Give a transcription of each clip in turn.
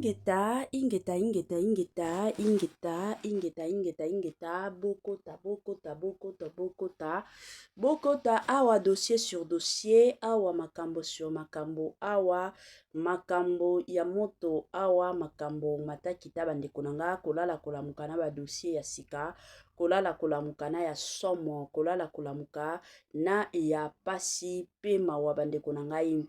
ingeta, ingeta, ingeta, ingeta, ingeta, ingeta, ingeta, ingeta, bokota, bokota, bokota, bokota, bokota, awa dossier sur dossier, awa makambo sur makambo, awa makambo ya moto, awa makambo matakita bandeko nanga, kolala kolamuka na ba dossier ya sika, kolala kolamuka na ya somo, kolala kolamuka na ya pasi pe mawa bandeko nangai.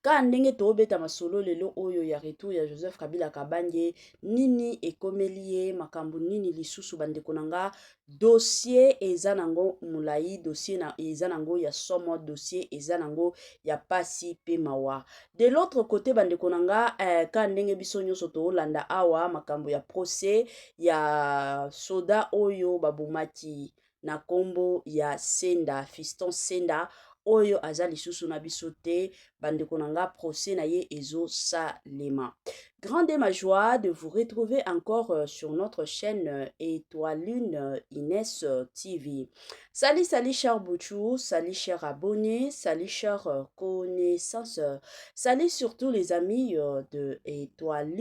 Ka ndenge tobeta masolo lelo oyo ya retour ya Joseph Kabila Kabange, nini ekomelie makambo nini lisusu bandeko nanga, dossier eza nango mulai, dossier na eza nango ya somo, dossier eza nango ya pasi pe mawa. De l'autre côté bandeko nanga, ka ndenge biso nyonso tolanda awa makambo ya procès ya soda oyo babumaki na kombo ya Senda, Fiston Senda oyo aza lisusu na biso te, bandeko nanga procès na ye ezo salema. Grande ma joie de vous retrouver encore sur notre chaîne Étoile Inès TV. Salut, salut cher Bouchou, salut cher abonnés, salut cher connaissances, salut surtout les amis de Étoile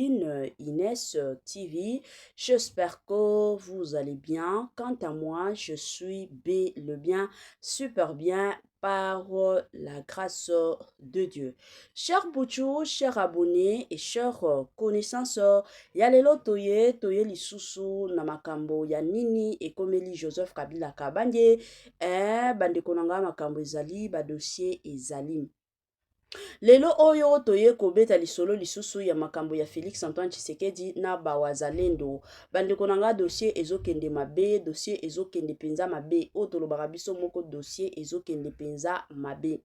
Inès TV. J'espère que vous allez bien. Quant à moi, je suis le bien, super bien, par la grâce de Dieu. Chers Bouchou, chers abonnés et chers connaissances, ya lelo toye lisusu na makambo ya nini ekomeli Joseph Kabila Kabange, bandeko nanga makambo ezali, ba dossier ezali. Lelo oyo toye kobeta lisolo lisusu ya makambo ya Félix Antoine Tshisekedi na bawazalendo. Bandeko nanga dossier ezokende mabe, dossier ezokende penza mabe, otolobaka biso moko dossier ezokende penza mabe.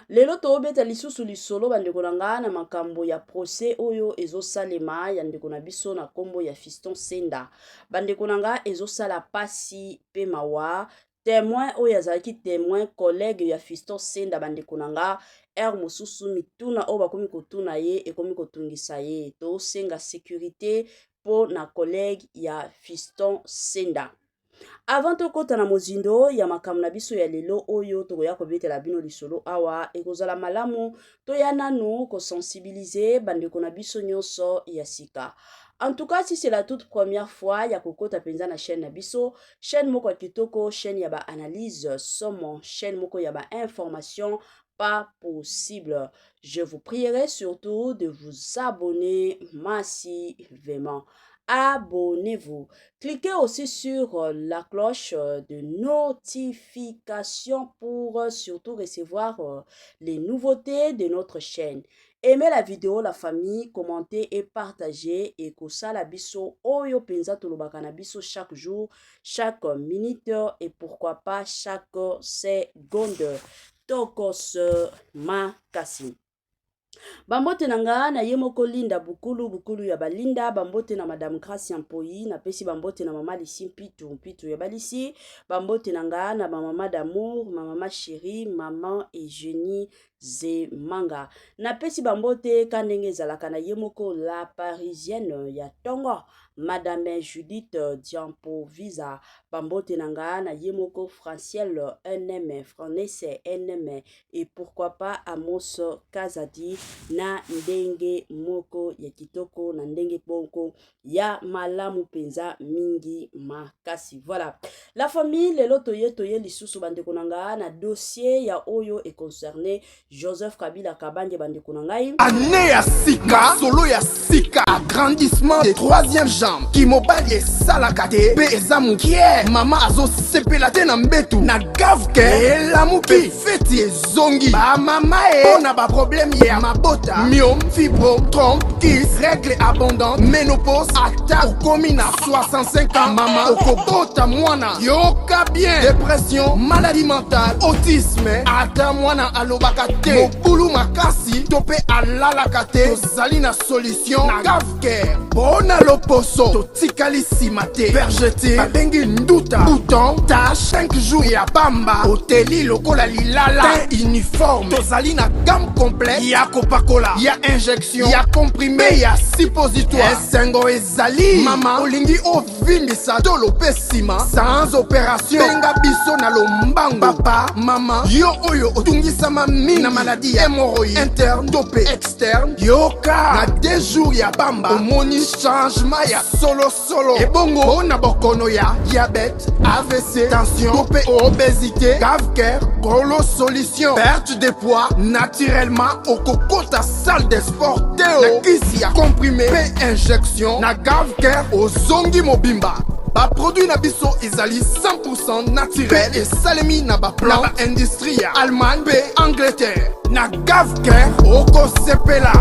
Lelo tobeta lisusu lisolo bandeko nanga na makambo ya procès oyo ezosalema ya ndeko na biso na kombo ya Fiston Senda. Bandeko nanga ezosala pasi pe mawa. Témoin oyo azalaki témoin collègue ya Fiston Senda bandeko nanga, mosusu mituna oyo bakomi kotuna ye ekomi kotungisa ye, to senga sécurité po na collègue ya Fiston Senda. Avant tokota na mozindo ya makambo na biso ya lelo oyo tokoya kobetela bino lisolo awa, ekozala malamu toya nanu ko sensibiliser bandeko na biso nyonso ya sika. En tout cas, si c'est la toute première fois, ya kokota penza na chaîne na biso, chaîne moko ya kitoko, chaîne ya ba analyse, somo, chaîne moko ya ba information, pas possible. Je vous prierai surtout de vous abonner massivement. Abonnez-vous. Cliquez aussi sur la cloche de notification pour surtout recevoir les nouveautés de notre chaîne. Aimez la vidéo, la famille, commentez et partagez. Et kosala biso oyo penza tolobaka na biso chaque jour, chaque minute et pourquoi pas chaque seconde. Tokos makasi. Bambote nanga na yemoko linda bukulu ya balinda, bambote na madame Gracia Mpoi, na pesi bambote na mama Lisi Mpitu ya balisi, bambote nanga na mama d'amour, mama chérie, maman Eugénie Zemanga. Na pesi bambote kandenge zalaka na yemoko la parisienne ya Tongo, madame Judith Diampo Visa, bambote nanga na yemoko Franciel NM, Franesse NM, et pourquoi pas Amos Kazadi na ndenge moko ya kitoko na ndenge poko ya malamu penza mingi makasi. Voilà. La famille lelo toye lisusu bandeko nanga na dossier ya oyo est concerné Joseph Kabila Kabange bandeko nangai. Année ya sika, solo ya sika, agrandissement des troisième jambe, qui mobali salakate, pe ezamu kie, mama azo sepelate na mbetu, na gavke, elamu pe feti zongi, ba mama ona ba problème ya mabota, myome, fibrome, trompe, kiss, règle abondante, ménopause, ata okomi na 65 ans, mama okobota mwana, yoka bien, dépression, maladie mentale, autisme, ata mwana alobaka te, mokulu makasi, tope alalaka te, tozali na solution, na gavke, bona loposo nyonso totikali nsima te. Vergeté babengi nduta, bouton, tache, 5 jours ya pamba, oteli lokola lilala, teint uniforme. Tozali na gamme complète ya kopakola, ya injection, ya comprimé, ya suppositoire. Esengo ezali mama olingi ovindisa tolo pe nsima sans opération, benga biso na lombangu. Papa mama yo oyo otungisama mingi na maladi ya hémorroïde interne to pe externe, yoka na 2 jours ya bamba omoni changement ya solo ebongo na bokono ya diabète, AVC, tension to pe obésité. Gavker Golo solution, perte de poids naturellement okokota salle de sport teo na kisi ya comprimé pe injection na Gavker ozongi mobimba. Ba produit na biso ezali 100% naturel et salemi na ba plan na ba industrie ya Allemagne pe Angleterre. Na Gavker okosepela.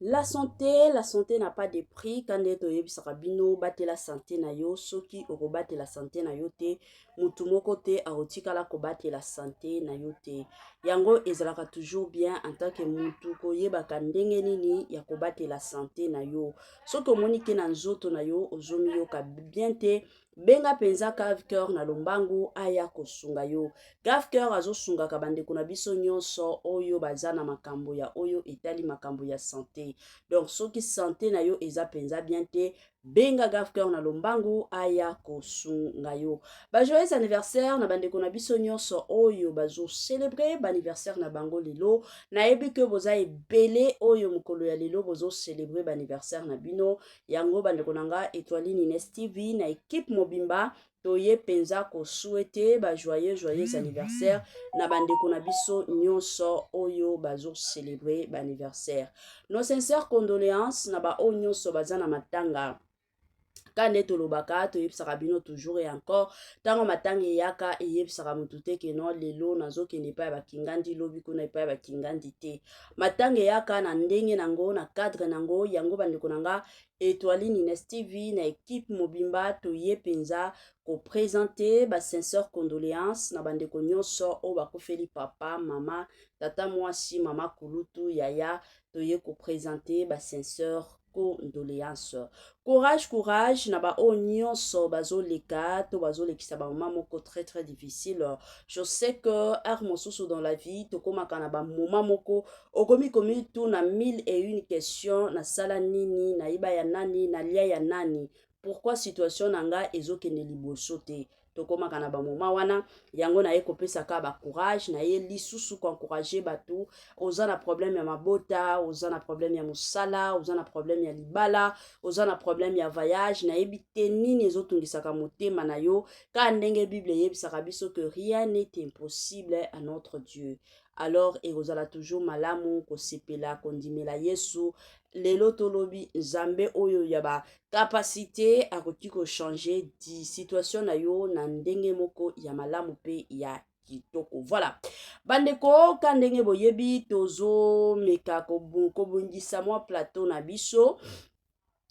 La santé n'a pas de prix. Quand eto yebisaka bino bate la santé na yo, soki okobate la santé na yo te, mutu moko te akotikala kobate la santé na yo te. Yango ezalaka toujours bien en tant que mutu koyebaka ndenge nini ya kobate la santé na yo. Soki omoni ke na nzoto na yo ozomi yoka bien te, benga penza Gavker na lombangu aya kosunga yo. Gavker azosunga kabandeko na biso nyonso oyo baza na makambo ya oyo etali makambo ya santé. Donc soki santé na yo eza penza bien te, benga Gavker na lombangu aya kosunga yo. Ba joyeux anniversaire na bandeko na biso nyonso oyo bazo célébrer ba anniversaire na bango lelo. Na yebi ke boza ebele oyo mokolo ya lelo bozo célébrer ba anniversaire na bino. Yango bandeko nanga Étoiline Ines TV na équipe mobimba toye penza ko souhaiter ba joyeux anniversaire na bandeko na biso nyonso oyo bazo célébrer ba anniversaire. Nos sincères condoléances na ba o nyonso baza na matanga. Kande tolobaka toyebisaka bino toujours et encore tango matanga eyaka eyebisaka mutu te ke non lelo nazokende epai ya bakingandi lobi kuna epai ya bakingandi te. Matanga eyaka na ndenge nango na cadre nango. Yango bandeko nanga Étoiline Ines TV na équipe mobimba toye penza ko présenter ba sincère condoléances na bandeko nyonso o bakofeli papa, mama, tata mwasi, mama kulutu, yaya, toye ko présenter ba sincère condoléances. Courage na ba o nyonso bazo leka to bazo lekisa ba moment moko très difficile. Je sais que ar mosusu dans la vie to komaka na ba moment moko okomi komi tout na 1001 questions na sala nini na iba ya nani na lia ya nani, pourquoi situation nanga ezokende liboso te. Tokomaka na ba moment wana yango na ye kopesa ka ba courage na ye lisusu ko encourager batu oza na problème ya mabota, oza na problème ya musala, oza na problème ya libala, oza na problème ya voyage na yebi te nini ezotungisaka motema na yo ka ndenge Bible yebisaka biso que rien n'est impossible à notre Dieu. Alors ekozala toujours malamu kosepela kondimela Yesu. Lelo tolobi nzambe oyo ya ba capacité akoki ko changer di situation na yo na ndenge moko ya malamu pe ya kitoko. Voilà. Bandeko ka ndenge boyebi tozo meka kobungisa mwa plateau na biso.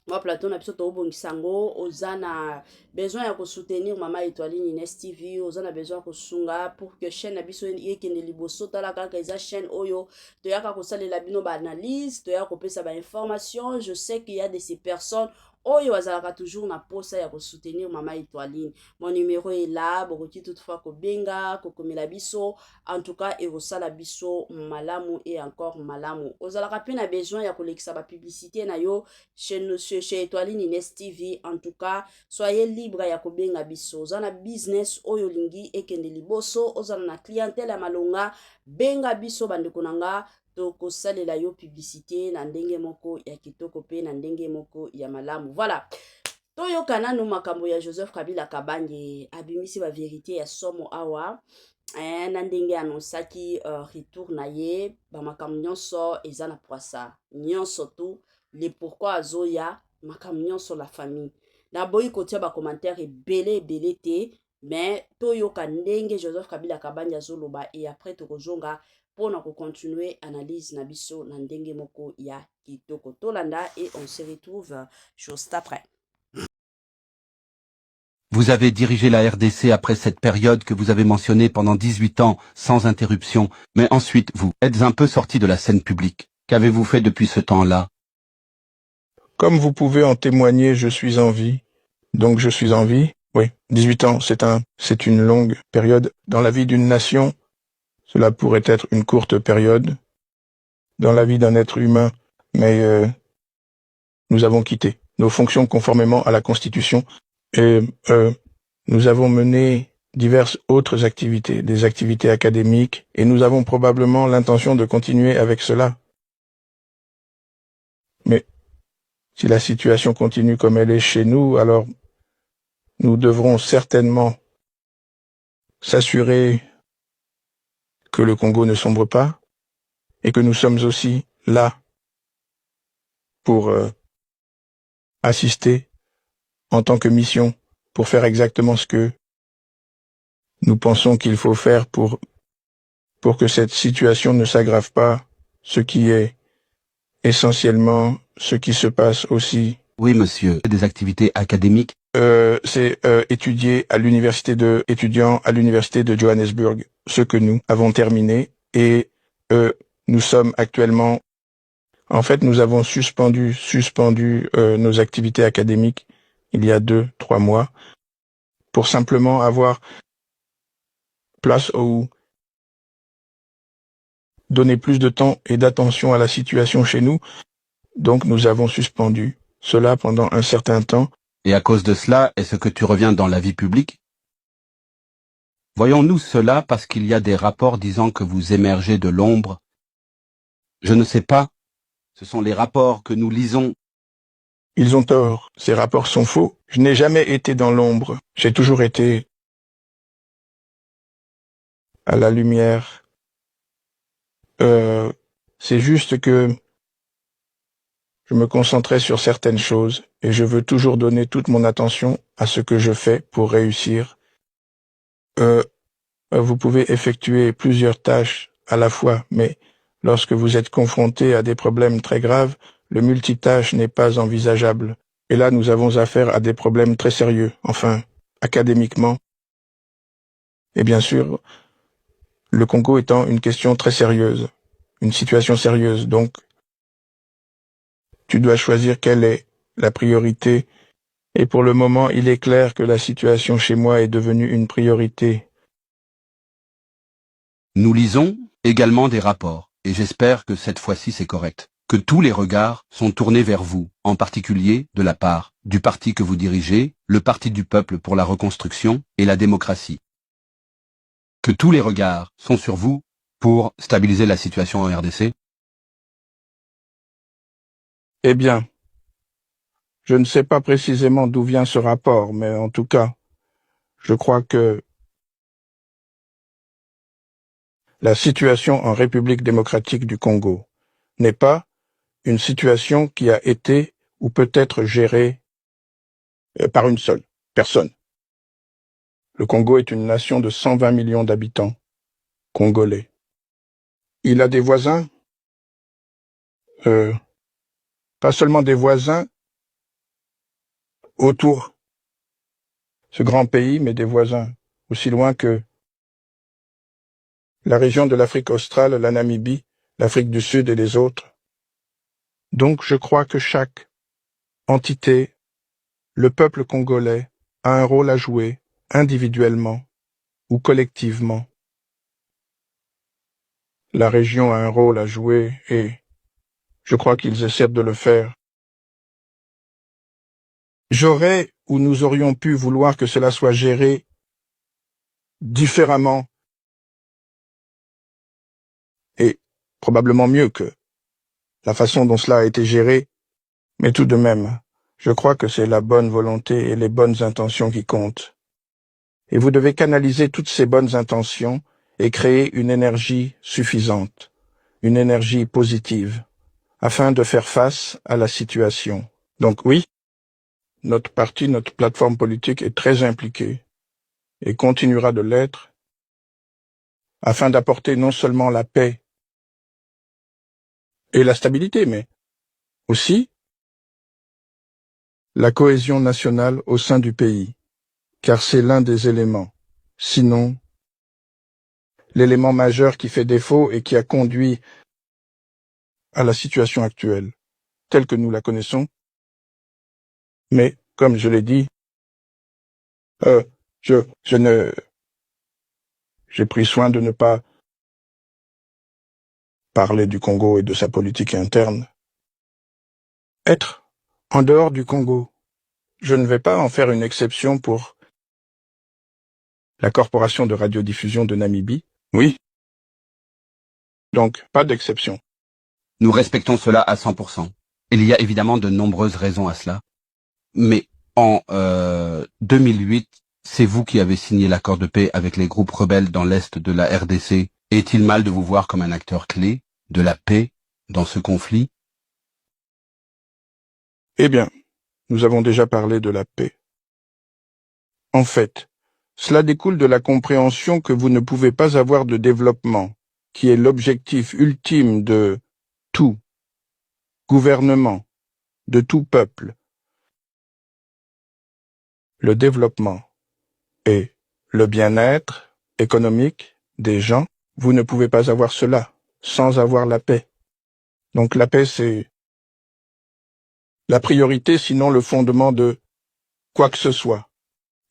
Moi plateau na biso to bongisango ozana besoin ya ko soutenir mama Étoiline Ines TV, ozana besoin ko sunga pour que chaîne na biso yekende liboso tala kaka eza chaîne oyo to yaka ko salela bino ba analyse, to yaka ko pesa ba information. Je sais qu'il y a de ces personnes oyo azalaka toujours na posa ya ko soutenir mama Étoiline. Mon numéro est là, bokoki toutefois ko benga ko komela biso, en tout cas et osala biso malamu et encore malamu. Ozalaka pe na besoin ya ko lekisa ba publicité na yo chez Étoiline Ines TV. En tout cas soyez libre ya ko benga biso. Ozana business oyo lingi ekende liboso, ozana na clientèle ya malonga, benga biso bandeko nanga toko salela yo publicité na ndenge moko ya kitoko pe na ndenge moko ya malamu. Voilà. Toyo kanano makambo ya Joseph Kabila Kabange abimisi ba vérité ya somo awa. Na ndenge anonsaki retour na ye ba makambo nyonso eza na poisa. Nyonso tu le pourquoi azoya makambo nyonso la famille. Na boyi kotia ba commentaire ebele te, mais toyo ndenge Joseph Kabila Kabange azoloba et après tokozonga pour nous continuer analyse na biso na ndenge moko ya kitoko tolanda et on se retrouve juste après. Vous avez dirigé la RDC après cette période que vous avez mentionnée pendant 18 ans sans interruption, mais ensuite vous êtes un peu sorti de la scène publique. Qu'avez-vous fait depuis ce temps-là? Comme vous pouvez en témoigner, je suis en vie. Donc je suis en vie. Oui, 18 ans, c'est une longue période. Dans la vie d'une nation, cela pourrait être une courte période. Dans la vie d'un être humain, mais nous avons quitté nos fonctions conformément à la Constitution et nous avons mené diverses autres activités, des activités académiques, et nous avons probablement l'intention de continuer avec cela. Mais si la situation continue comme elle est chez nous, alors nous devrons certainement s'assurer que le Congo ne sombre pas et que nous sommes aussi là pour assister en tant que mission, pour faire exactement ce que nous pensons qu'il faut faire pour que cette situation ne s'aggrave pas, ce qui est essentiellement ce qui se passe aussi. Oui, monsieur. Des activités académiques. C'est étudier étudiant à l'université de Johannesburg, ce que nous avons terminé, et nous sommes actuellement, en fait, nous avons suspendu nos activités académiques il y a 2-3 mois pour simplement avoir place ou donner plus de temps et d'attention à la situation chez nous. Donc nous avons suspendu cela pendant un certain temps. Et à cause de cela, est-ce que tu reviens dans la vie publique? Voyons-nous cela parce qu'il y a des rapports disant que vous émergez de l'ombre. Je ne sais pas. Ce sont les rapports que nous lisons. Ils ont tort. Ces rapports sont faux. Je n'ai jamais été dans l'ombre. J'ai toujours été à la lumière. C'est juste que je me concentrais sur certaines choses et je veux toujours donner toute mon attention à ce que je fais pour réussir. Vous pouvez effectuer plusieurs tâches à la fois, mais lorsque vous êtes confronté à des problèmes très graves, le multitâche n'est pas envisageable. Et là, nous avons affaire à des problèmes très sérieux, enfin, académiquement. Et bien sûr, le Congo étant une question très sérieuse, une situation sérieuse, donc tu dois choisir quelle est la priorité. Et pour le moment, il est clair que la situation chez moi est devenue une priorité. Nous lisons également des rapports, et j'espère que cette fois-ci c'est correct, que tous les regards sont tournés vers vous, en particulier de la part du parti que vous dirigez, le Parti du peuple pour la reconstruction et la démocratie. Que tous les regards sont sur vous pour stabiliser la situation en RDC. Eh bien, je ne sais pas précisément d'où vient ce rapport, mais en tout cas, je crois que la situation en République démocratique du Congo n'est pas une situation qui a été ou peut être gérée par une seule personne. Le Congo est une nation de 120 millions d'habitants congolais. Il a des voisins, pas seulement des voisins autour de ce grand pays, mais des voisins aussi loin que la région de l'Afrique australe, la Namibie, l'Afrique du Sud et les autres. Donc je crois que chaque entité, le peuple congolais, a un rôle à jouer, individuellement ou collectivement. La région a un rôle à jouer et je crois qu'ils essaient de le faire. J'aurais ou nous aurions pu vouloir que cela soit géré différemment et probablement mieux que la façon dont cela a été géré, mais tout de même, je crois que c'est la bonne volonté et les bonnes intentions qui comptent. Et vous devez canaliser toutes ces bonnes intentions et créer une énergie suffisante, une énergie positive, afin de faire face à la situation. Donc oui, notre parti, notre plateforme politique est très impliquée et continuera de l'être afin d'apporter non seulement la paix et la stabilité, mais aussi la cohésion nationale au sein du pays, car c'est l'un des éléments, sinon l'élément majeur qui fait défaut et qui a conduit à la situation actuelle, telle que nous la connaissons, Mais, comme je l'ai dit, j'ai pris soin de ne pas parler du Congo et de sa politique interne. Être en dehors du Congo, je ne vais pas en faire une exception pour la corporation de radiodiffusion de Namibie. Oui. Donc, pas d'exception. Nous respectons cela à 100%. Il y a évidemment de nombreuses raisons à cela. Mais en 2008, c'est vous qui avez signé l'accord de paix avec les groupes rebelles dans l'est de la RDC. Est-il mal de vous voir comme un acteur clé de la paix dans ce conflit? Eh bien, nous avons déjà parlé de la paix. En fait, cela découle de la compréhension que vous ne pouvez pas avoir de développement, qui est l'objectif ultime de tout gouvernement, de tout peuple. Le développement et le bien-être économique des gens, vous ne pouvez pas avoir cela sans avoir la paix. Donc la paix, c'est la priorité, sinon le fondement de quoi que ce soit.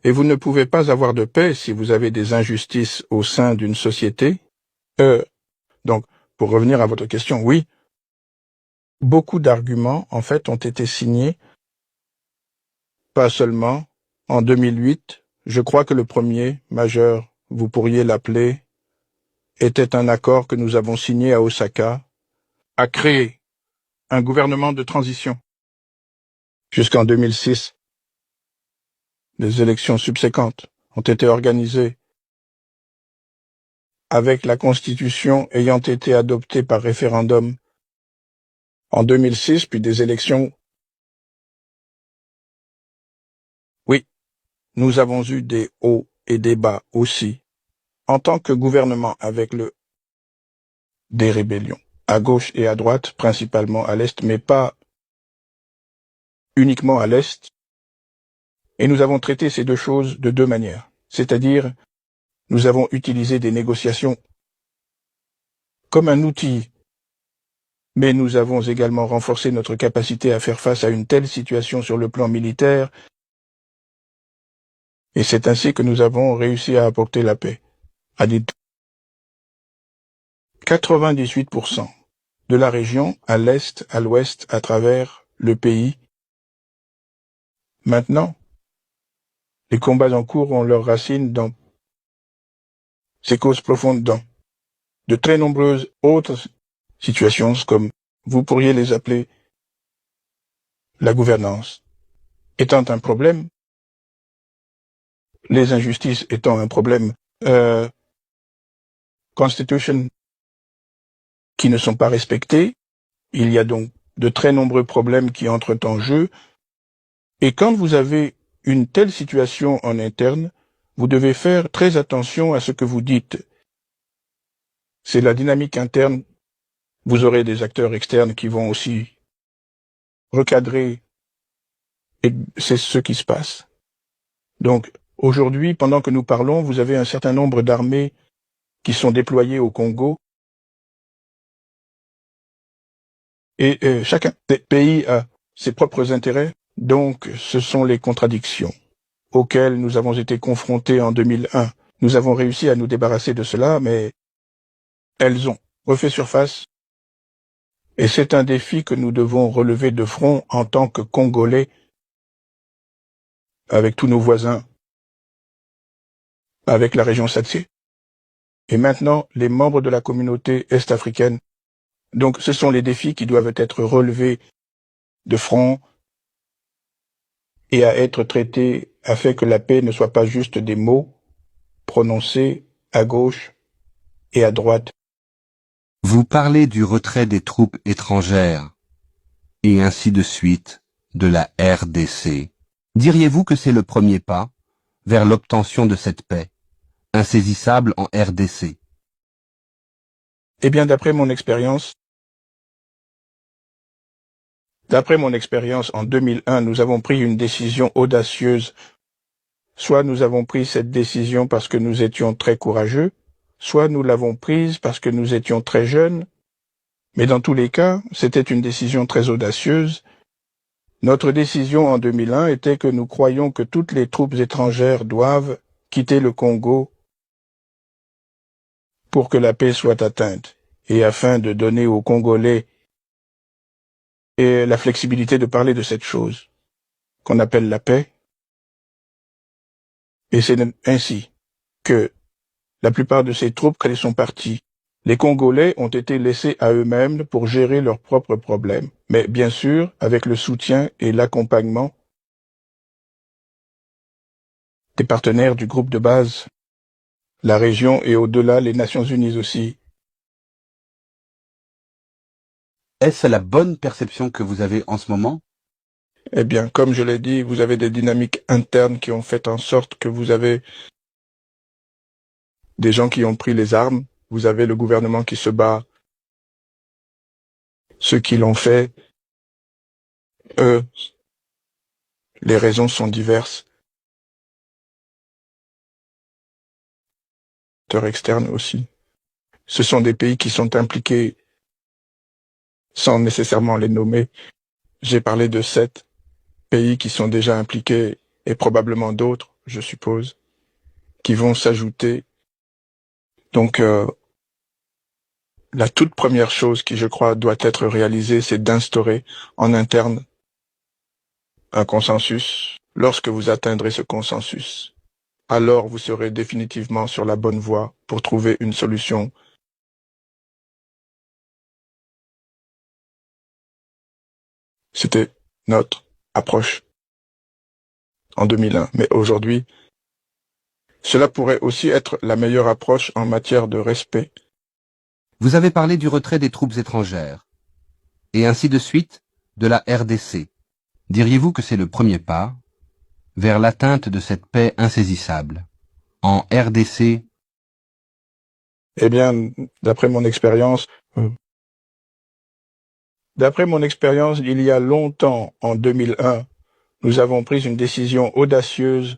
Et vous ne pouvez pas avoir de paix si vous avez des injustices au sein d'une société. Donc, pour revenir à votre question, oui, beaucoup d'arguments, en fait, ont été signés, pas seulement en 2008. Je crois que le premier, majeur, vous pourriez l'appeler, était un accord que nous avons signé à Osaka, à créer un gouvernement de transition. Jusqu'en 2006, les élections subséquentes ont été organisées avec la Constitution ayant été adoptée par référendum en 2006, puis des élections. Oui, nous avons eu des hauts et des bas aussi, en tant que gouvernement avec des rébellions, à gauche et à droite, principalement à l'Est, mais pas uniquement à l'Est. Et nous avons traité ces deux choses de deux manières, c'est-à-dire nous avons utilisé des négociations comme un outil, mais nous avons également renforcé notre capacité à faire face à une telle situation sur le plan militaire, et c'est ainsi que nous avons réussi à apporter la paix. À 98% de la région, à l'est, à l'ouest, à travers le pays. Maintenant, les combats en cours ont leurs racines dans ces causes profondes, dans de très nombreuses autres situations, comme vous pourriez les appeler la gouvernance, étant un problème, les injustices étant un problème, constitution qui ne sont pas respectées, il y a donc de très nombreux problèmes qui entrent en jeu, et quand vous avez une telle situation en interne, vous devez faire très attention à ce que vous dites. C'est la dynamique interne. Vous aurez des acteurs externes qui vont aussi recadrer, et c'est ce qui se passe. Donc, aujourd'hui, pendant que nous parlons, vous avez un certain nombre d'armées qui sont déployées au Congo, et chacun des pays a ses propres intérêts, donc ce sont les contradictions auxquelles nous avons été confrontés en 2001. Nous avons réussi à nous débarrasser de cela, mais elles ont refait surface, et c'est un défi que nous devons relever de front en tant que Congolais, avec tous nos voisins, avec la région SADC, et maintenant les membres de la communauté est-africaine. Donc ce sont les défis qui doivent être relevés de front et à être traités afin que la paix ne soit pas juste des mots prononcés à gauche et à droite. Vous parlez du retrait des troupes étrangères, et ainsi de suite, de la RDC. Diriez-vous que c'est le premier pas vers l'obtention de cette paix, insaisissable en RDC? Eh bien, d'après mon expérience, en 2001, nous avons pris une décision audacieuse. Soit nous avons pris cette décision parce que nous étions très courageux, soit nous l'avons prise parce que nous étions très jeunes, mais dans tous les cas, c'était une décision très audacieuse, Notre décision en 2001 était que nous croyons que toutes les troupes étrangères doivent quitter le Congo pour que la paix soit atteinte et afin de donner aux Congolais la flexibilité de parler de cette chose qu'on appelle la paix. Et c'est ainsi que la plupart de ces troupes, quand elles sont parties, les Congolais ont été laissés à eux-mêmes pour gérer leurs propres problèmes, mais bien sûr avec le soutien et l'accompagnement des partenaires du groupe de base, la région et au-delà les Nations Unies aussi. Est-ce la bonne perception que vous avez en ce moment? Eh bien, comme je l'ai dit, vous avez des dynamiques internes qui ont fait en sorte que vous avez des gens qui ont pris les armes, vous avez le gouvernement qui se bat, ceux qui l'ont fait, les raisons sont diverses. Externes aussi. Ce sont des pays qui sont impliqués sans nécessairement les nommer. J'ai parlé de 7 pays qui sont déjà impliqués et probablement d'autres, je suppose, qui vont s'ajouter. Donc, la toute première chose qui, je crois, doit être réalisée, c'est d'instaurer en interne un consensus. Lorsque vous atteindrez ce consensus, alors vous serez définitivement sur la bonne voie pour trouver une solution. C'était notre approche en 2001. Mais aujourd'hui, cela pourrait aussi être la meilleure approche en matière de respect. Vous avez parlé du retrait des troupes étrangères, et ainsi de suite de la RDC. Diriez-vous que c'est le premier pas vers l'atteinte de cette paix insaisissable? En RDC, Eh bien, d'après mon expérience, il y a longtemps, en 2001, nous avons pris une décision audacieuse.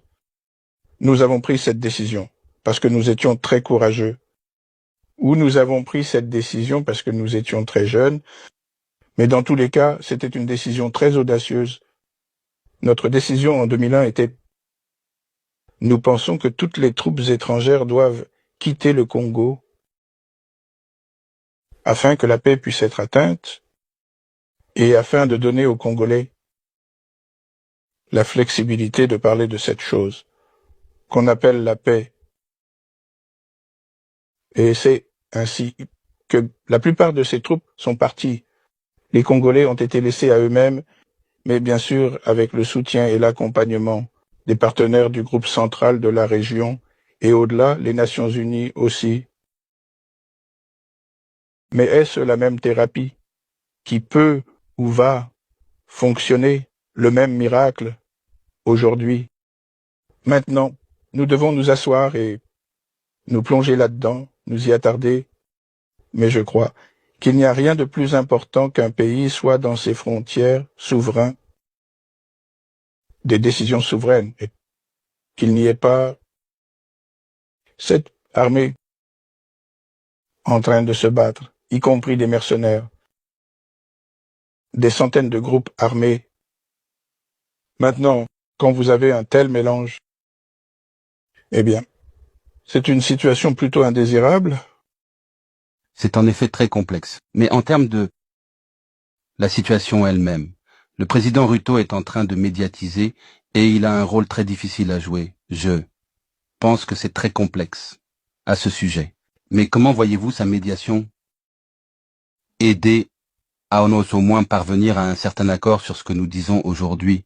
Nous avons pris cette décision parce que nous étions très courageux. Ou nous avons pris cette décision parce que nous étions très jeunes. Mais dans tous les cas, c'était une décision très audacieuse. Notre décision en 2001 était: nous pensons que toutes les troupes étrangères doivent quitter le Congo afin que la paix puisse être atteinte et afin de donner aux Congolais la flexibilité de parler de cette chose qu'on appelle la paix. Et c'est ainsi que la plupart de ces troupes sont parties. Les Congolais ont été laissés à eux-mêmes, mais bien sûr avec le soutien et l'accompagnement des partenaires du groupe central de la région et au-delà, les Nations Unies aussi. Mais est-ce la même thérapie qui peut ou va fonctionner, le même miracle aujourd'hui? Maintenant, nous devons nous asseoir et nous plonger là-dedans, nous y attarder, mais je crois qu'il n'y a rien de plus important qu'un pays soit dans ses frontières souverain, des décisions souveraines, et qu'il n'y ait pas cette armée en train de se battre, y compris des mercenaires, des centaines de groupes armés. Maintenant, quand vous avez un tel mélange, eh bien, c'est une situation plutôt indésirable. c'est en effet très complexe. Mais en termes de la situation elle-même, le président Ruto est en train de médiatiser et il a un rôle très difficile à jouer. Je pense que c'est très complexe à ce sujet. Mais comment voyez-vous sa médiation aider à au moins parvenir à un certain accord sur ce que nous disons aujourd'hui?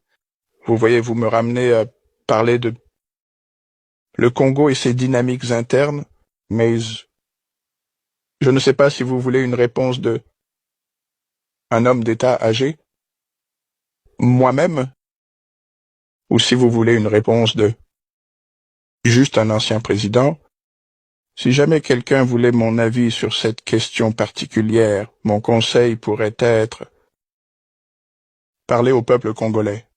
Vous voyez, vous me ramenez à parler de le Congo et ses dynamiques internes, mais je ne sais pas si vous voulez une réponse de un homme d'État âgé, moi-même, ou si vous voulez une réponse de juste un ancien président. Si jamais quelqu'un voulait mon avis sur cette question particulière, mon conseil pourrait être: parler au peuple congolais.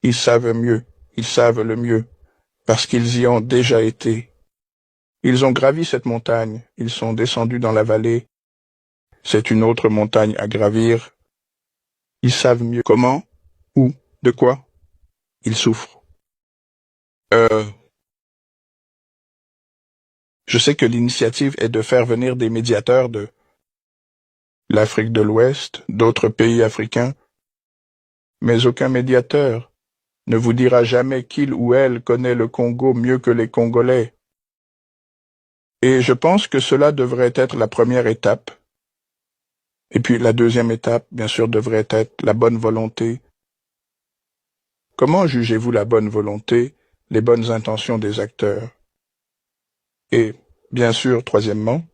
Ils savent mieux, ils savent le mieux, parce qu'ils y ont déjà été. Ils ont gravi cette montagne, ils sont descendus dans la vallée. C'est une autre montagne à gravir. Ils savent mieux comment, Ou de quoi ils souffrent. Je sais que l'initiative est de faire venir des médiateurs de l'Afrique de l'Ouest, d'autres pays africains, mais aucun médiateur ne vous dira jamais qu'il ou elle connaît le Congo mieux que les Congolais. Et je pense que cela devrait être la première étape. Et puis la deuxième étape, bien sûr, devrait être la bonne volonté. Comment jugez-vous la bonne volonté, les bonnes intentions des acteurs? Et, bien sûr, troisièmement,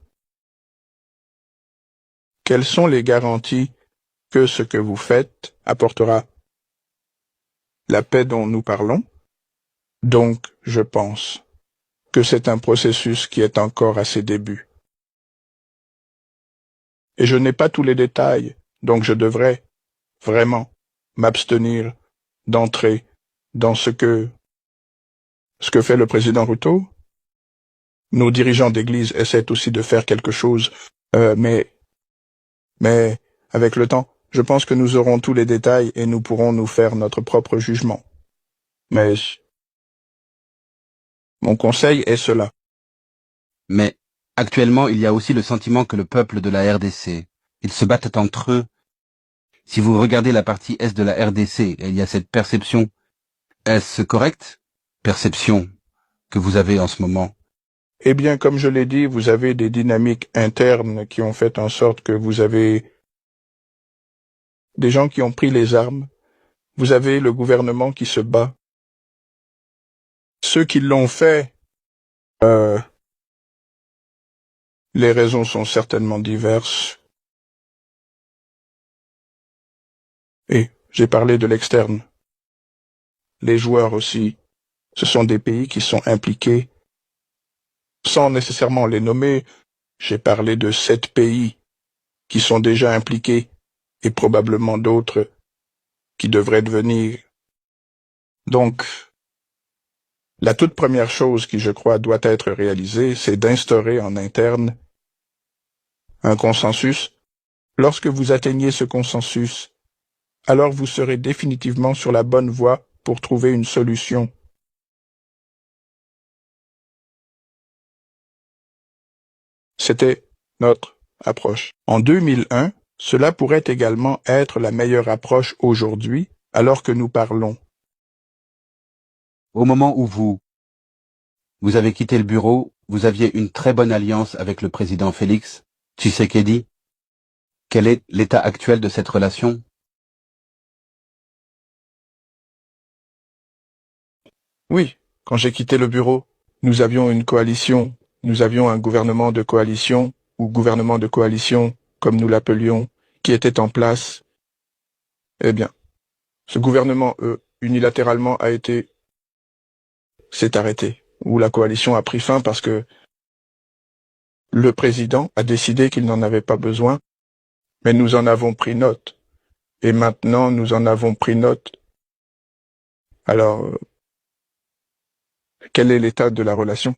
quelles sont les garanties que ce que vous faites apportera la paix dont nous parlons? Donc, je pense que c'est un processus qui est encore à ses débuts. Et je n'ai pas tous les détails, donc je devrais vraiment m'abstenir d'entrer dans ce que fait le président Ruto. Nos dirigeants d'église essaient aussi de faire quelque chose, mais avec le temps, je pense que nous aurons tous les détails et nous pourrons nous faire notre propre jugement. Mais mon conseil est cela. Mais actuellement, il y a aussi le sentiment que le peuple de la RDC, ils se battent entre eux. Si vous regardez la partie est de la RDC, il y a cette perception. Est-ce correct? Perception que vous avez en ce moment. Eh bien, comme je l'ai dit, vous avez des dynamiques internes qui ont fait en sorte que vous avez des gens qui ont pris les armes. Vous avez le gouvernement qui se bat. Ceux qui l'ont fait, les raisons sont certainement diverses. Et j'ai parlé de l'externe. Les joueurs aussi, ce sont des pays qui sont impliqués. Sans nécessairement les nommer, j'ai parlé de 7 pays qui sont déjà impliqués et probablement d'autres qui devraient devenir. Donc, la toute première chose qui, je crois, doit être réalisée, c'est d'instaurer en interne un consensus. Lorsque vous atteignez ce consensus, alors vous serez définitivement sur la bonne voie pour trouver une solution. C'était notre approche. En 2001, cela pourrait également être la meilleure approche aujourd'hui, alors que nous parlons. Au moment où vous avez quitté le bureau, vous aviez une très bonne alliance avec le président Félix Tshisekedi. Quel est l'état actuel de cette relation? Oui, quand j'ai quitté le bureau, nous avions une coalition, nous avions un gouvernement de coalition, ou gouvernement de coalition, comme nous l'appelions, qui était en place. Eh bien, ce gouvernement, unilatéralement, s'est arrêté, ou la coalition a pris fin parce que le président a décidé qu'il n'en avait pas besoin, mais nous en avons pris note. Et maintenant, nous en avons pris note. Alors, quel est l'état de la relation?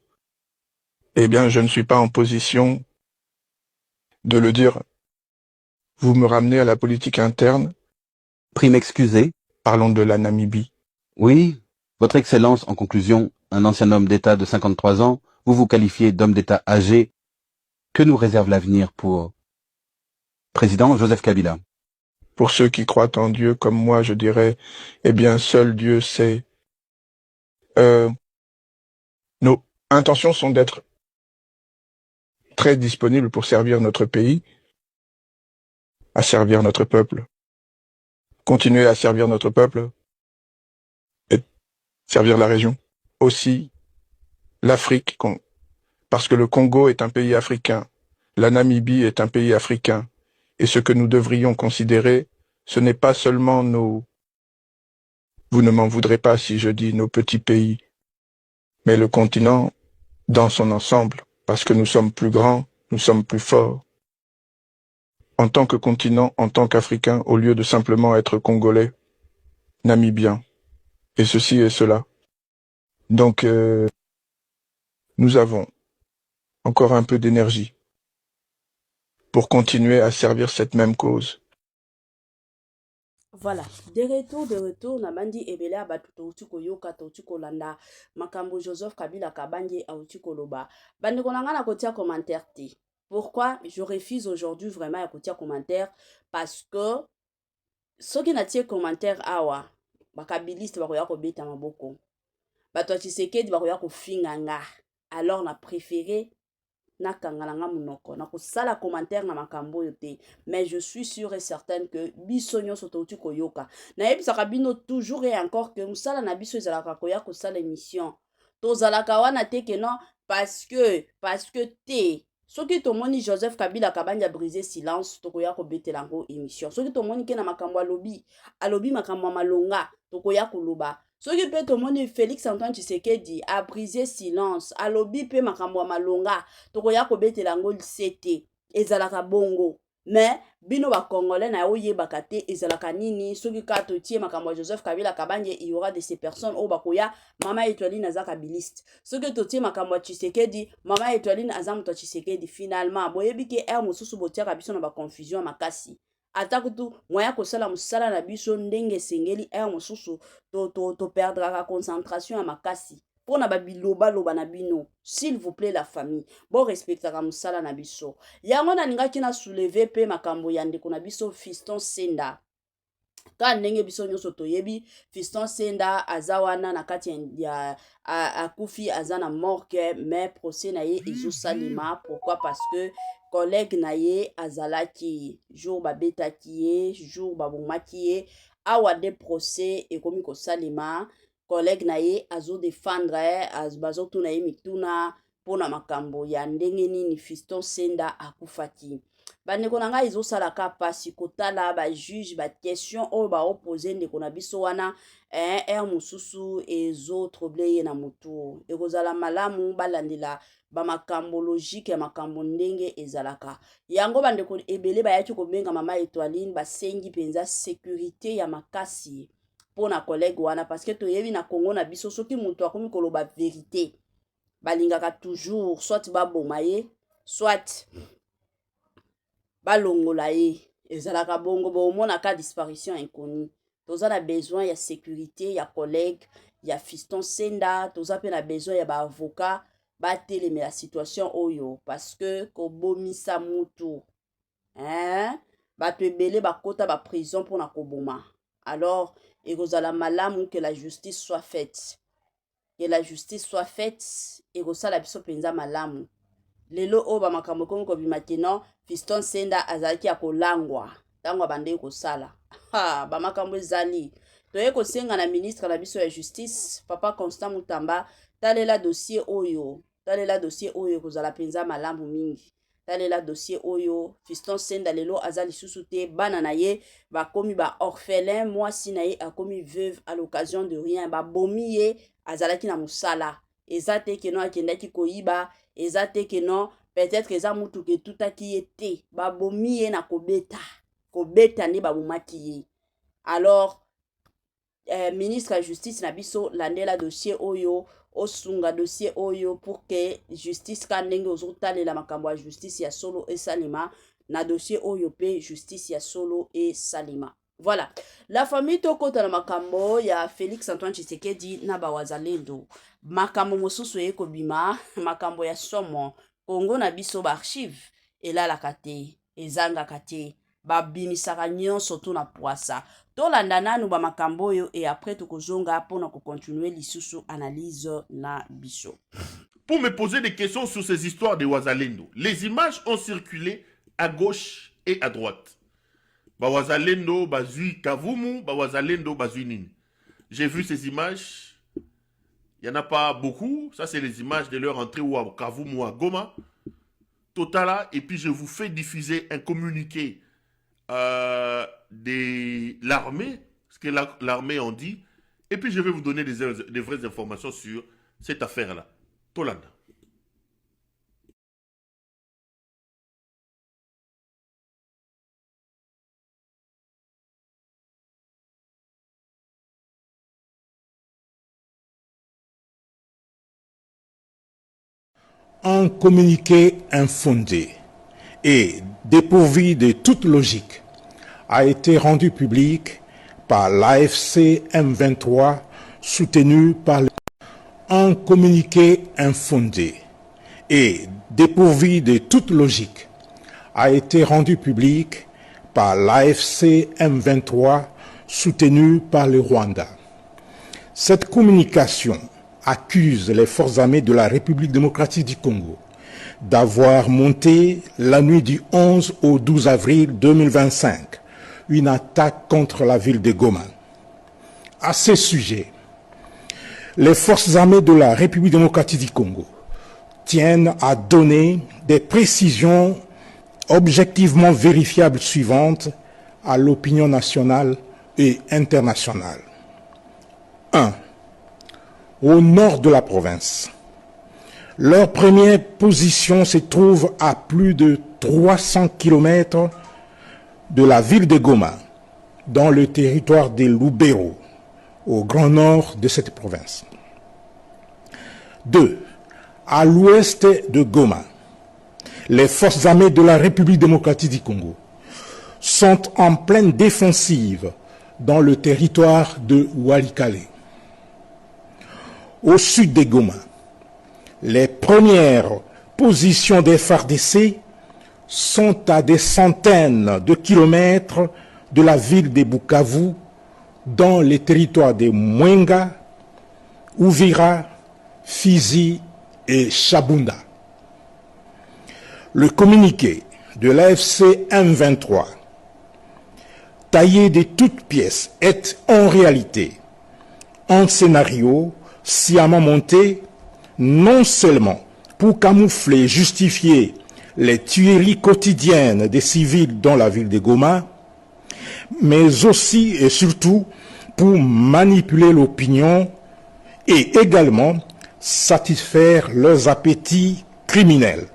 Eh bien, je ne suis pas en position de le dire. Vous me ramenez à la politique interne. Prie m'excuser. Parlons de la Namibie. Oui, Votre Excellence, en conclusion, un ancien homme d'État de 53 ans, vous vous qualifiez d'homme d'État âgé. Que nous réserve l'avenir pour Président Joseph Kabila? Pour ceux qui croient en Dieu comme moi, je dirais, eh bien, seul Dieu sait. Nos intentions sont d'être très disponibles pour servir notre pays, à servir notre peuple, continuer à servir notre peuple et servir la région. Aussi, l'Afrique, parce que le Congo est un pays africain, la Namibie est un pays africain, et ce que nous devrions considérer, ce n'est pas seulement vous ne m'en voudrez pas si je dis nos petits pays, mais le continent dans son ensemble, parce que nous sommes plus grands, nous sommes plus forts. En tant que continent, en tant qu'Africain, au lieu de simplement être Congolais, Namibiens, et ceci et cela. Donc, nous avons encore un peu d'énergie pour continuer à servir cette même cause. Voilà, de retour, na bandi ebele abatu touti koyoka touti kolanda makambo Joseph Kabila kabangi auti koloba. Bandi konanga na kotia commentaire te. Pourquoi je refuse aujourd'hui vraiment à kotia commentaire? Parce que ceux qui n'a tia commentaire awa, bakabiliste bakoya ko beta maboko. Bato ya Tshisekedi bakoya ko finganga. Alors na préféré nakangalanga munoko na kosala commentaire na makambo yote, mais je suis sûre et certaine que biso nyonso touti koyoka na yebisaka bino toujours et encore que musala na biso ezalaka koya kosala émission tozalaka wana te ke non parce que te soki tomoni Joseph Kabila kabanja briser silence tokoya kobetela yango émission, soki tomoni ke na makambo alobi makambo malonga tokoya koloba, soki pe tomoni Félix Antoine Tshisekedi a brisé silence alobi pe makambo malonga tokoya kobetela yango lisete ezalaka bongo. Mais bino ba congolais na oyebaka te ezalaka nini soki ka totie makambo ya Joseph Kabila kabanje il y aura de ces personnes o bakoya mama Etoiline aza kabiliste, soki totie makambo ya Tshisekedi mama Etoiline aza moto ya Tshisekedi. Finalement boyebi ke mosusu botiaka biso na ba confusion makasi ata kutu moya kosala musala na biso ndenge sengeli mosusu to perdraka concentration ya makasi pona babiloba loba na bino. S'il vous plaît la famille bon respectaka musala na biso yango na ningaki na soulever pe makambo ya ndeko na biso Fiston Senda ka ndenge biso nyonso toyebi Fiston Senda aza wana na kati ya akufi aza na morgue, mais procès na ye ezosalema. Pourquoi? Parce que collègue na ye azalaki jour babetaki ye jour babomaki ye awa de procès ekomi kosalema. Collègue na ye azo défendre bazotuna ye mituna pona makambo ya ndenge nini Fiston Senda akufaki. Bandeko na ngai ezosalaka pasi kotala bajuge baquestion oyo baopose ndeko na biso wana mosusu ezotrouble ye na motu. Ekozala malamu balandela bamakambo logique ya makambo ndenge ezalaka. Yango bandeko ebele bayaki kobenga mama Etoiline basengi penza sécurité ya makasi pona collègue wana, parce que toyebi na Congo na biso soki mutu akomi koloba vérité balingaka toujours soit baboma ye soit balongola ye, ezalaka bongo bomona ka disparition inconnue. Toza na besoin ya sécurité ya collègue ya Fiston Senda, toza pe na besoin ya ba avocat batelemela situation oyo parce que kobomisa mutu bato ebele bakota ba prison pona koboma. Alors ekozala malamu que la justice soit faite, que la justice soit faite ekosala biso penza malamu. Lelo o ba makambo komi kobima keno Fiston Senda azalaki ya kolangwa tango bande kosala ba makambo ezali toye kosenga na ministre na biso ya justice papa Constant Mutamba talela dossier oyo kozala penza malamu mingi. Talela dossier oyo Fiston Senda lelo azali lisusu te, bana na ye bakomi ba orphelin, mwasi na ye akomi veuve à l'occasion de rien, babomi ye azalaki na musala. Eza te keno akendaki koyiba, eza te keno peut-être eza mutu ke tutaki ye te, babomi ye na kobeta nde babomaki ye. Alors ministre ya justice na biso landela dossier oyo osunga dossier oyo pour que justice ka ndenge ozotalela makambo ya justice ya solo esalema na dossier oyo pe justice ya solo esalema. Voilà, la famille tokota na makambo ya Félix Antoine Tshisekedi na bawazalendo makambo mosusu ekobima makambo ya somo Congo na biso ba archive elalaka te ezangaka te babimisaka nyonso to na poasa tolanda nanu ba makambo oyo et après tokozonga pona ko continuer lisusu analyse na biso. Pour me poser des questions sur ces histoires de Wazalendo, les images ont circulé à gauche et à droite. Ba Wazalendo bazui Kavumu, ba Wazalendo bazui Nini. J'ai vu ces images. Il n'y en a pas beaucoup. Ça, c'est les images de leur entrée ou à Kavumu ou à Goma. Totala. Et puis, je vous fais diffuser un communiqué de l'armée, ce que l'armée en dit. Et puis, je vais vous donner des vraies informations sur cette affaire-là. Tolanda. Un communiqué infondé et dépourvu de toute logique a été rendu public par l'AFC M23 soutenu par un communiqué infondé et dépourvu de toute logique a été rendu public par l'AFC M23 soutenu par le Rwanda. Cette communication accuse les forces armées de la République démocratique du Congo d'avoir monté la nuit du 11 au 12 avril 2025 une attaque contre la ville de Goma. À ce sujet, les forces armées de la République démocratique du Congo tiennent à donner des précisions objectivement vérifiables suivantes à l'opinion nationale et internationale. 1. Au nord de la province, leur première position se trouve à plus de 300 km de la ville de Goma, dans le territoire de Lubero, au grand nord de cette province. 2. À l'ouest de Goma, les forces armées de la République démocratique du Congo sont en pleine défensive dans le territoire de Walikale. Au sud de Goma, les premières positions des FARDC sont à des centaines de kilomètres de la ville de Bukavu, dans les territoires de Mwenga, Uvira, Fizi et Chabunda. Le communiqué de l'AFC M23, taillé de toutes pièces, est en réalité un scénario sciemment monté non seulement pour camoufler et justifier les tueries quotidiennes des civils dans la ville de Goma, mais aussi et surtout pour manipuler l'opinion et également satisfaire leurs appétits criminels.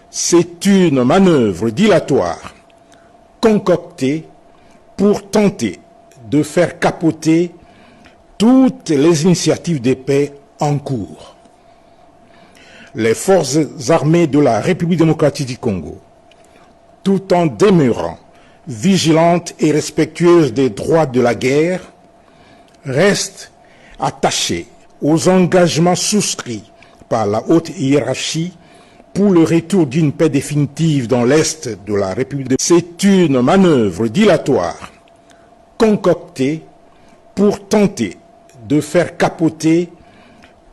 C'est une manœuvre dilatoire concoctée pour tenter de faire capoter toutes les initiatives de paix en cours. Les forces armées de la République démocratique du Congo, tout en demeurant vigilantes et respectueuses des droits de la guerre, restent attachées aux engagements souscrits par la haute hiérarchie pour le retour d'une paix définitive dans l'Est de la République. C'est une manœuvre dilatoire concoctée pour tenter de faire capoter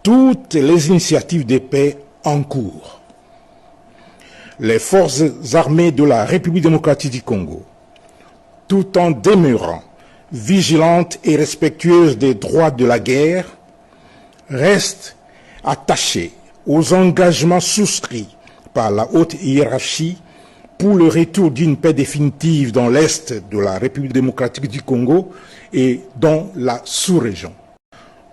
toutes les initiatives de paix en cours. Les forces armées de la République démocratique du Congo, tout en demeurant vigilantes et respectueuses des droits de la guerre, restent attachées aux engagements souscrits par la haute hiérarchie pour le retour d'une paix définitive dans l'Est de la République démocratique du Congo et dans la sous-région.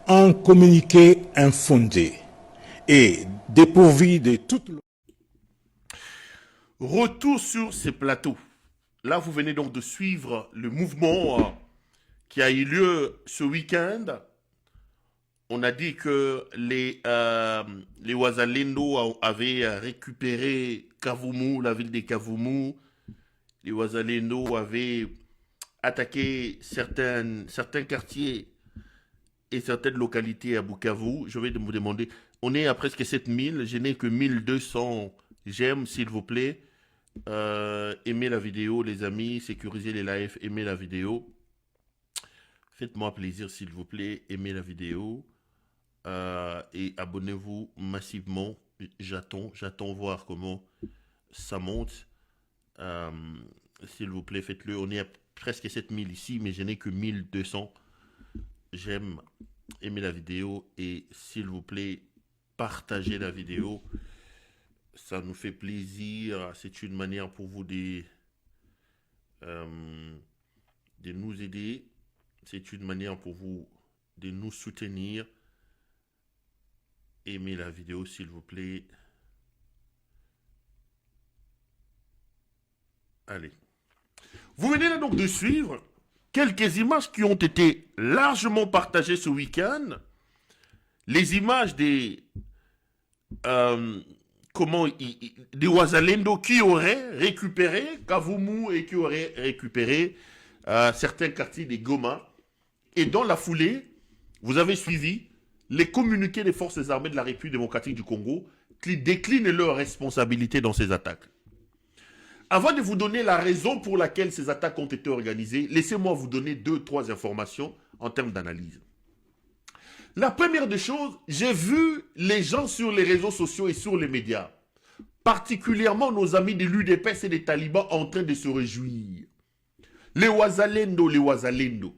Un communiqué infondé et dépourvu de toute... Retour sur ces plateaux. Là, vous venez donc de suivre le mouvement qui a eu lieu ce week-end. On a dit que les Wazalendo avaient récupéré Kavumu, la ville de Kavumu. Les Wazalendo avaient attaqué certains quartiers et certaines localités à Bukavu. Je vais vous demander, on est à presque 7000, je n'ai que 1200 j'aime, s'il vous plaît. Aimez la vidéo, les amis, sécurisez les lives, aimez la vidéo. Faites-moi plaisir, s'il vous plaît, aimez la vidéo. Et abonnez-vous massivement. J'attends voir comment ça monte. S'il vous plaît, faites-le. On est à presque 7000 ici, mais je n'ai que 1200. J'aime, aimez la vidéo et s'il vous plaît, partagez la vidéo. Ça nous fait plaisir. C'est une manière pour vous de nous aider. C'est une manière pour vous de nous soutenir. Aimez la vidéo, s'il vous plaît. Allez. Vous venez là donc de suivre quelques images qui ont été largement partagées ce week-end. Les images des des Wazalendo qui auraient récupéré Kavumu et qui auraient récupéré certains quartiers de Goma. Et dans la foulée, vous avez suivi les communiqués des forces armées de la République démocratique du Congo qui déclinent leurs responsabilités dans ces attaques. Avant de vous donner la raison pour laquelle ces attaques ont été organisées, laissez-moi vous donner 2-3 informations en termes d'analyse. La première des choses, j'ai vu les gens sur les réseaux sociaux et sur les médias, particulièrement nos amis de l'UDPS et des talibans en train de se réjouir. Les Wazalendo, les Wazalendo.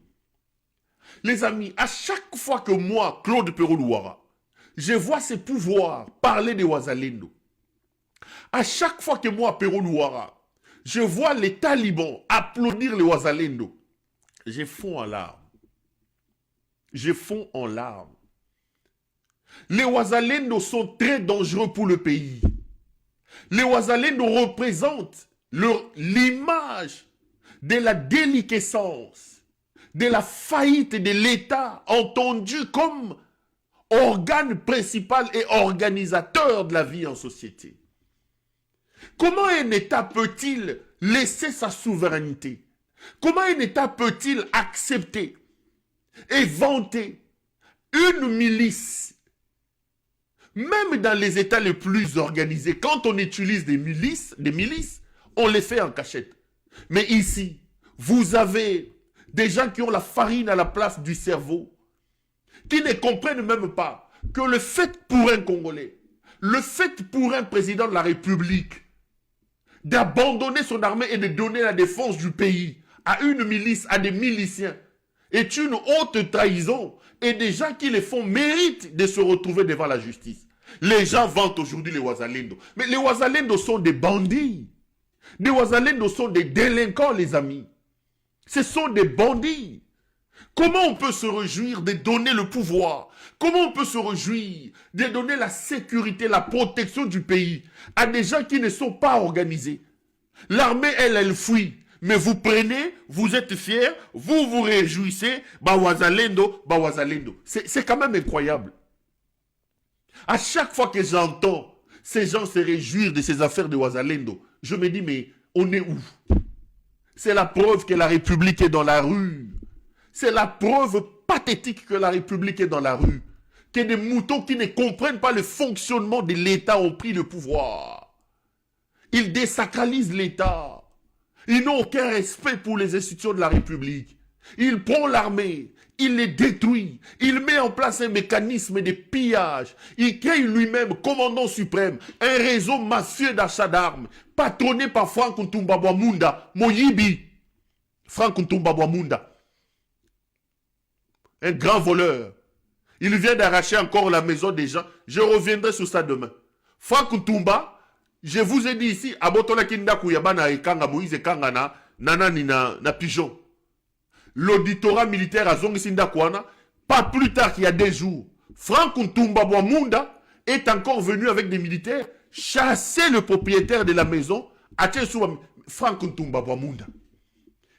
Les amis, à chaque fois que moi, Claude Perrault-Louara, je vois ces pouvoirs parler des Wazalendo, à chaque fois que moi, Perrault-Louara, je vois les talibans applaudir les Wazalendo, je fonds en larmes. Je fonds en larmes. Les Wazalendo sont très dangereux pour le pays. Les Wazalendo représentent l'image de la déliquescence, de la faillite de l'État, entendu comme organe principal et organisateur de la vie en société. Comment un État peut-il laisser sa souveraineté? Comment un État peut-il accepter et vanter une milice? Même dans les États les plus organisés, quand on utilise des milices, on les fait en cachette. Mais ici, vous avez des gens qui ont la farine à la place du cerveau, qui ne comprennent même pas que le fait pour un Congolais, le fait pour un président de la République d'abandonner son armée et de donner la défense du pays à une milice, à des miliciens, est une haute trahison. Et des gens qui les font méritent de se retrouver devant la justice. Les gens vantent aujourd'hui les Wazalendo. Mais les Wazalendo sont des bandits. Les Wazalendo sont des délinquants, les amis. Ce sont des bandits. Comment on peut se réjouir de donner le pouvoir? Comment on peut se réjouir de donner la sécurité, la protection du pays à des gens qui ne sont pas organisés? L'armée, elle fuit. Mais vous prenez, vous êtes fiers, vous vous réjouissez, Bawazalendo, Bawazalendo. C'est quand même incroyable. À chaque fois que j'entends ces gens se réjouir de ces affaires de Wazalendo, je me dis, mais on est où? C'est la preuve que la République est dans la rue. C'est la preuve pathétique que la République est dans la rue. Que des moutons qui ne comprennent pas le fonctionnement de l'État ont pris le pouvoir. Ils désacralisent l'État. Ils n'ont aucun respect pour les institutions de la République. Il prend l'armée, il les détruit, il met en place un mécanisme de pillage, il crée lui-même, commandant suprême, un réseau mafieux d'achat d'armes, patronné par Frank Ntumba Bwamunda, Moyibi. Frank Ntumba Bwamunda. Un grand voleur. Il vient d'arracher encore la maison des gens. Je reviendrai sur ça demain. Frank Ntumba, je vous ai dit ici, Abotola Kindaku Yabana et Kanga Moïse et Kanga na pigeon. L'auditorat militaire à Zongisindakwana, pas plus tard qu'il y a des jours, Frank Ntumba Bwamunda est encore venu avec des militaires chasser le propriétaire de la maison, Frank Ntumba Bwamunda.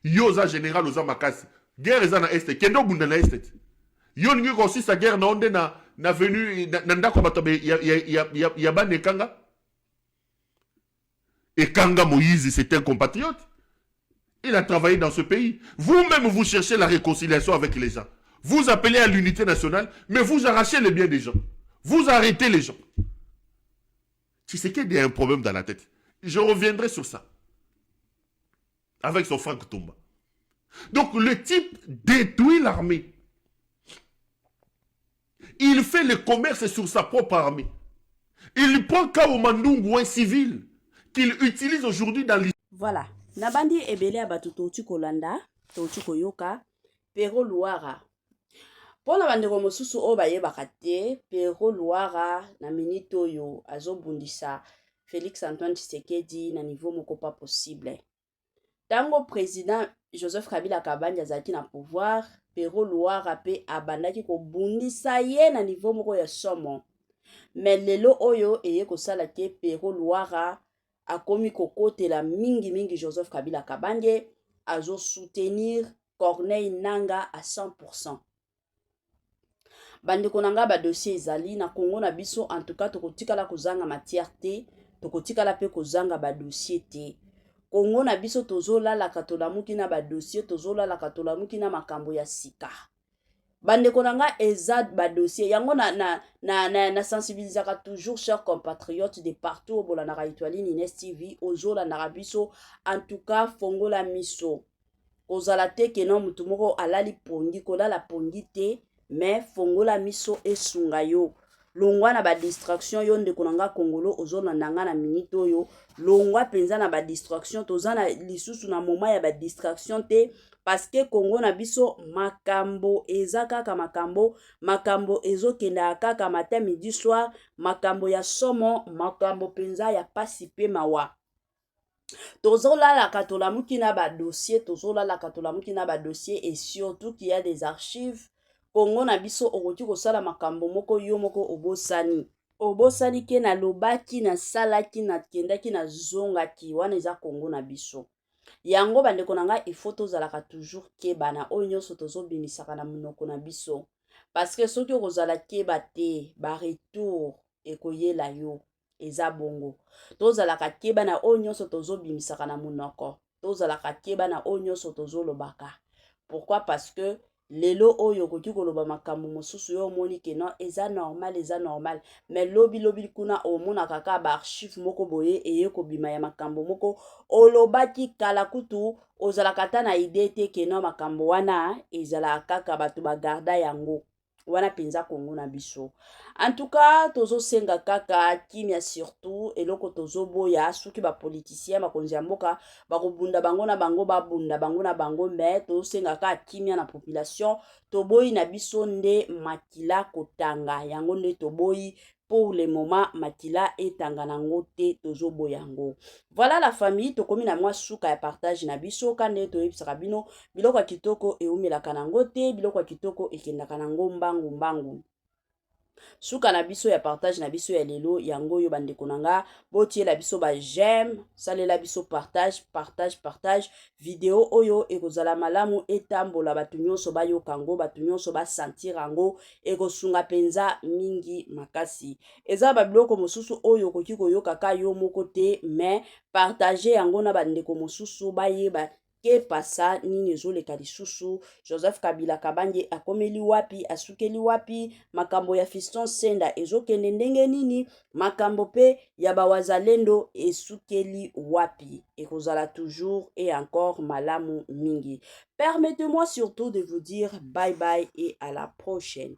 Yoza général Oza Makasi. Guerre est na Est, Kendo Bunda na Est. Yon ngi aussi sa guerre na onde na venu na ndako batobe Yabane Kanga. Et Kanga Moïse, c'est un compatriote. Il a travaillé dans ce pays. Vous-même, vous cherchez la réconciliation avec les gens. Vous appelez à l'unité nationale, mais vous arrachez les biens des gens. Vous arrêtez les gens. Tu sais qu'il y a un problème dans la tête. Je reviendrai sur ça. Avec son Frank Ntumba. Donc, le type détruit l'armée. Il fait le commerce sur sa propre armée. Il prend Kao Mandungu, un civil, qu'il utilise aujourd'hui dans l'histoire. Voilà. Nabandi ebele abatu touti kolanda, touti koyoka, Perrault-Louara. Pona bandeko mosusu o bayebaka te, Perrault-Louara na minute oyo azobundisa Félix Antoine Tshisekedi na niveau moko pas possible. Tango président Joseph Kabila Kabanja azalaki na pouvoir, Perrault-Louara pe abandaki kobundisa ye na niveau moko ya somo. Mais lelo oyo eye kosala te Perrault-Louara akomi kokotela mingi Joseph Kabila Kabanje azo soutenir Corneille Nanga à 100%. Bandeko nanga ba dossier ezali na Congo na biso, en tout cas tokotikala kozanga matière te, tokotikala pe kozanga ba dossier te. Kongo na biso tozolalaka tolamuki na badossier, tozolalaka tolamuki na makambo ya sika. Bandeko na nga eza badossier. Yango na sensibilisaka toujours chers compatriotes de partout au bolanaka Etoile Ines TV, ozolandaka biso, en tout cas fongola miso. Kozala te ke no mutu moko alali pongi, kolala pongi te, mais fongola miso esunga yo. Longwa na ba distraction yo ndeko na nga Kongolo ozolanda nga na minute oyo. Longwa penza na ba distraction, tozana lisusu na moment ya ba distraction te, parce que Congo na biso makambo eza kaka makambo ezokenda kaka matin midi soir, makambo ya somo, makambo penza ya pasi pe mawa. Tozolalaka tolamuki na ba dossier, tozolalaka tolamuki na ba dossier, et surtout qu'il y a des archives. Congo na biso okoti kosala makambo moko yo moko obosani ke na lobaki na salaki na kendaki na zongaki, wana eza Congo na biso. Yango bandeko na nga ifo tozalaka toujours keba na oyo nyonso tozobimisaka na munoko na biso, parce que soki okozala keba te ba retour ekoyela yo eza bongo. Tozalaka keba na oyo nyonso tozobimisaka na munoko, tozalaka keba na oyo nyonso tozolobaka. Pourquoi? Parce que lelo oyo koki koloba makambo mosusu yo omoni ke non eza normal, mais lobi kuna omona kaka ba archive moko boye eye kobima ya makambo moko olobaki kala kutu, ozalaka ta na idée te ke non makambo wana ezala kaka bato bagarda yango. Wana penza Congo na biso. En tout cas, tozo senga kaka kimia surtout eloko tozo boya suki ba politicien bakonzi ya mboka bakobunda bango na bango babunda bango na bango, mais tozo senga kaka kimia na population, toboyi na biso nde makila kotanga yango nde toboyi. Pour le moment, makila etanga nango te tozo boyango. Voilà la famille, tokomi na mwa suka ya partage na biso kande toyebisaka bino biloko ya kitoko eumelaka nango te, biloko ya kitoko ekendaka nango mbangu. Suka na biso ya partage na biso ya lelo yango yo bandeko nanga, botiela biso ba j'aime, salela biso partage video oyo ekozala malamu etambola batu nyonso bayoka ngo, batu nyonso basentir yango, ekosunga penza mingi makasi. Eza ba biloko mosusu oyo koki koyoka ka yo moko te, mais partager yango na bandeko mosusu bayeba ke pasa nini ezoleka lisusu, Joseph Kabila Kabange akomeli wapi, asukeli wapi, makambo ya Fiston Senda ezokende ndenge nini, makambo pe ya bawazalendo esukeli wapi, ekozala toujours et encore malamu mingi. Permettez-moi surtout de vous dire bye bye et à la prochaine.